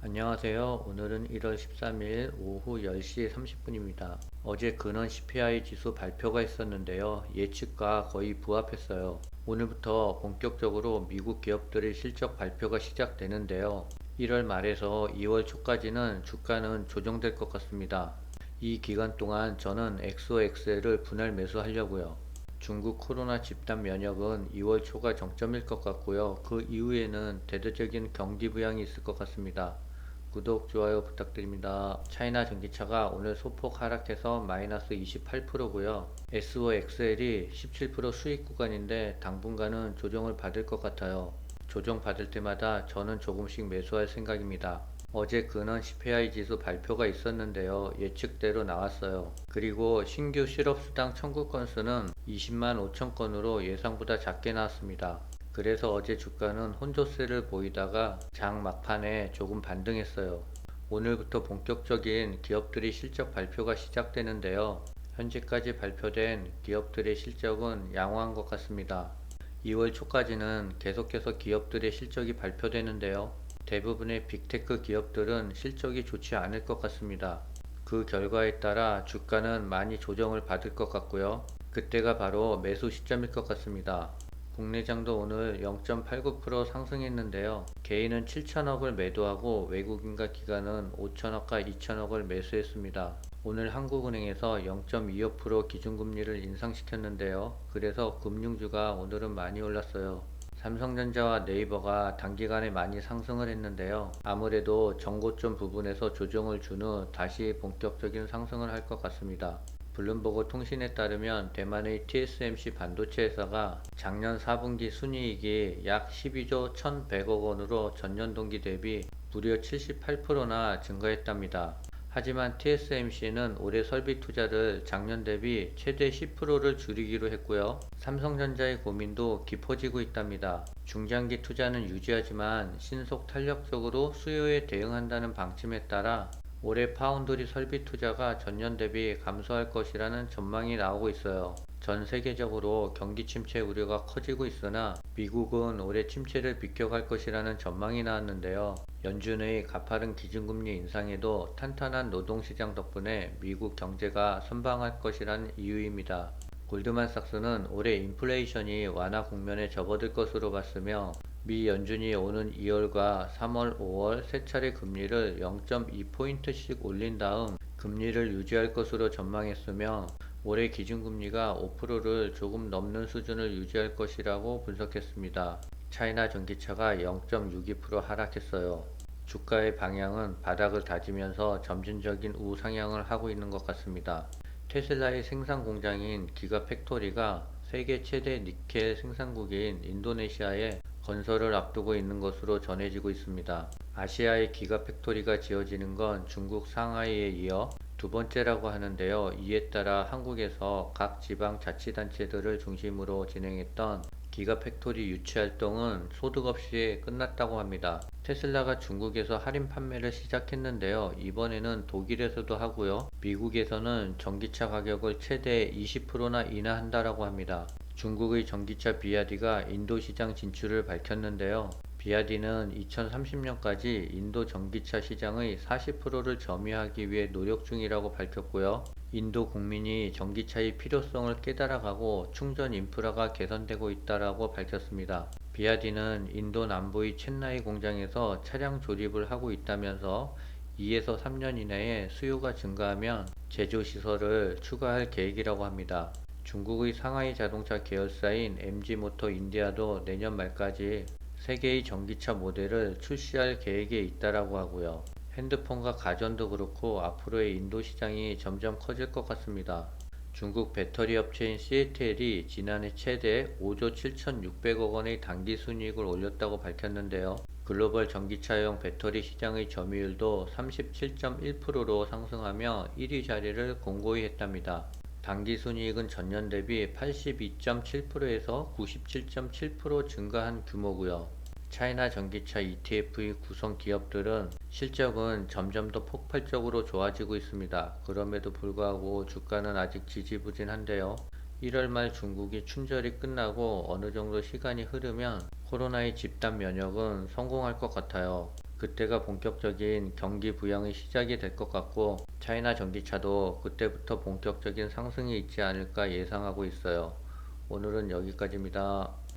안녕하세요. 오늘은 1월 13일 오후 10시 30분입니다. 어제 근원 CPI 지수 발표가 있었는데요. 예측과 거의 부합했어요. 오늘부터 본격적으로 미국 기업들의 실적 발표가 시작되는데요. 1월 말에서 2월 초까지는 주가는 조정될 것 같습니다. 이 기간 동안 저는 XOXL을 분할 매수하려고요. 중국 코로나 집단 면역은 2월 초가 정점일 것 같고요. 그 이후에는 대대적인 경기 부양이 있을 것 같습니다. 구독, 좋아요 부탁드립니다. 차이나 전기차가 오늘 소폭 하락해서 마이너스 28%고요. SOXL이 17% 수익 구간인데 당분간은 조정을 받을 것 같아요. 조정 받을 때마다 저는 조금씩 매수할 생각입니다. 어제 근원 CPI 지수 발표가 있었는데요. 예측대로 나왔어요. 그리고 신규 실업수당 청구 건수는 20만 5천 건으로 예상보다 작게 나왔습니다. 그래서 어제 주가는 혼조세를 보이다가 장 막판에 조금 반등했어요. 오늘부터 본격적인 기업들의 실적 발표가 시작되는데요. 현재까지 발표된 기업들의 실적은 양호한 것 같습니다. 2월 초까지는 계속해서 기업들의 실적이 발표되는데요. 대부분의 빅테크 기업들은 실적이 좋지 않을 것 같습니다. 그 결과에 따라 주가는 많이 조정을 받을 것 같고요. 그때가 바로 매수 시점일 것 같습니다. 국내장도 오늘 0.89% 상승했는데요. 개인은 7천억을 매도하고 외국인과 기관은 5천억과 2천억을 매수했습니다. 오늘 한국은행에서 0.25% 기준금리를 인상시켰는데요. 그래서 금융주가 오늘은 많이 올랐어요. 삼성전자와 네이버가 단기간에 많이 상승을 했는데요. 아무래도 정고점 부분에서 조정을 준 후 다시 본격적인 상승을 할 것 같습니다. 블룸버그 통신에 따르면 대만의 TSMC 반도체 회사가 작년 4분기 순이익이 약 12조 1,100억 원으로 전년 동기 대비 무려 78%나 증가했답니다. 하지만 TSMC는 올해 설비 투자를 작년 대비 최대 10%를 줄이기로 했고요. 삼성전자의 고민도 깊어지고 있답니다. 중장기 투자는 유지하지만 신속 탄력적으로 수요에 대응한다는 방침에 따라 올해 파운드리 설비 투자가 전년 대비 감소할 것이라는 전망이 나오고 있어요. 전 세계적으로 경기 침체 우려가 커지고 있으나 미국은 올해 침체를 비껴갈 것이라는 전망이 나왔는데요. 연준의 가파른 기준금리 인상에도 탄탄한 노동시장 덕분에 미국 경제가 선방할 것이라는 이유입니다. 골드만삭스는 올해 인플레이션이 완화 국면에 접어들 것으로 봤으며 미 연준이 오는 2월과 3월, 5월 세 차례 금리를 0.2포인트씩 올린 다음 금리를 유지할 것으로 전망했으며 올해 기준금리가 5%를 조금 넘는 수준을 유지할 것이라고 분석했습니다. 차이나 전기차가 0.62% 하락했어요. 주가의 방향은 바닥을 다지면서 점진적인 우상향을 하고 있는 것 같습니다. 테슬라의 생산 공장인 기가팩토리가 세계 최대 니켈 생산국인 인도네시아에 건설을 앞두고 있는 것으로 전해지고 있습니다. 아시아의 기가팩토리가 지어지는 건 중국 상하이에 이어 두 번째라고 하는데요. 이에 따라 한국에서 각 지방자치단체들을 중심으로 진행했던 기가팩토리 유치 활동은 소득 없이 끝났다고 합니다. 테슬라가 중국에서 할인 판매를 시작했는데요. 이번에는 독일에서도 하고요. 미국에서는 전기차 가격을 최대 20%나 인하한다라고 합니다. 중국의 전기차 비아디가 인도 시장 진출을 밝혔는데요. 비아디는 2030년까지 인도 전기차 시장의 40%를 점유하기 위해 노력 중이라고 밝혔고요. 인도 국민이 전기차의 필요성을 깨달아가고 충전 인프라가 개선되고 있다라고 밝혔습니다. 비아디는 인도 남부의 첸나이 공장에서 차량 조립을 하고 있다면서 2에서 3년 이내에 수요가 증가하면 제조 시설을 추가할 계획이라고 합니다. 중국의 상하이 자동차 계열사인 MG모터 인디아도 내년 말까지 세 개의 전기차 모델을 출시할 계획에 있다라고 하고요. 핸드폰과 가전도 그렇고 앞으로의 인도 시장이 점점 커질 것 같습니다. 중국 배터리 업체인 CATL이 지난해 최대 5조 7,600억 원의 당기 순이익을 올렸다고 밝혔는데요. 글로벌 전기차용 배터리 시장의 점유율도 37.1%로 상승하며 1위 자리를 공고히 했답니다. 당기순이익은 전년 대비 82.7%에서 97.7% 증가한 규모고요. 차이나 전기차 ETF의 구성 기업들은 실적은 점점 더 폭발적으로 좋아지고 있습니다. 그럼에도 불구하고 주가는 아직 지지부진한데요. 1월 말 중국이 춘절이 끝나고 어느 정도 시간이 흐르면 코로나의 집단 면역은 성공할 것 같아요. 그때가 본격적인 경기 부양의 시작이 될 것 같고 차이나 전기차도 그때부터 본격적인 상승이 있지 않을까 예상하고 있어요. 오늘은 여기까지입니다.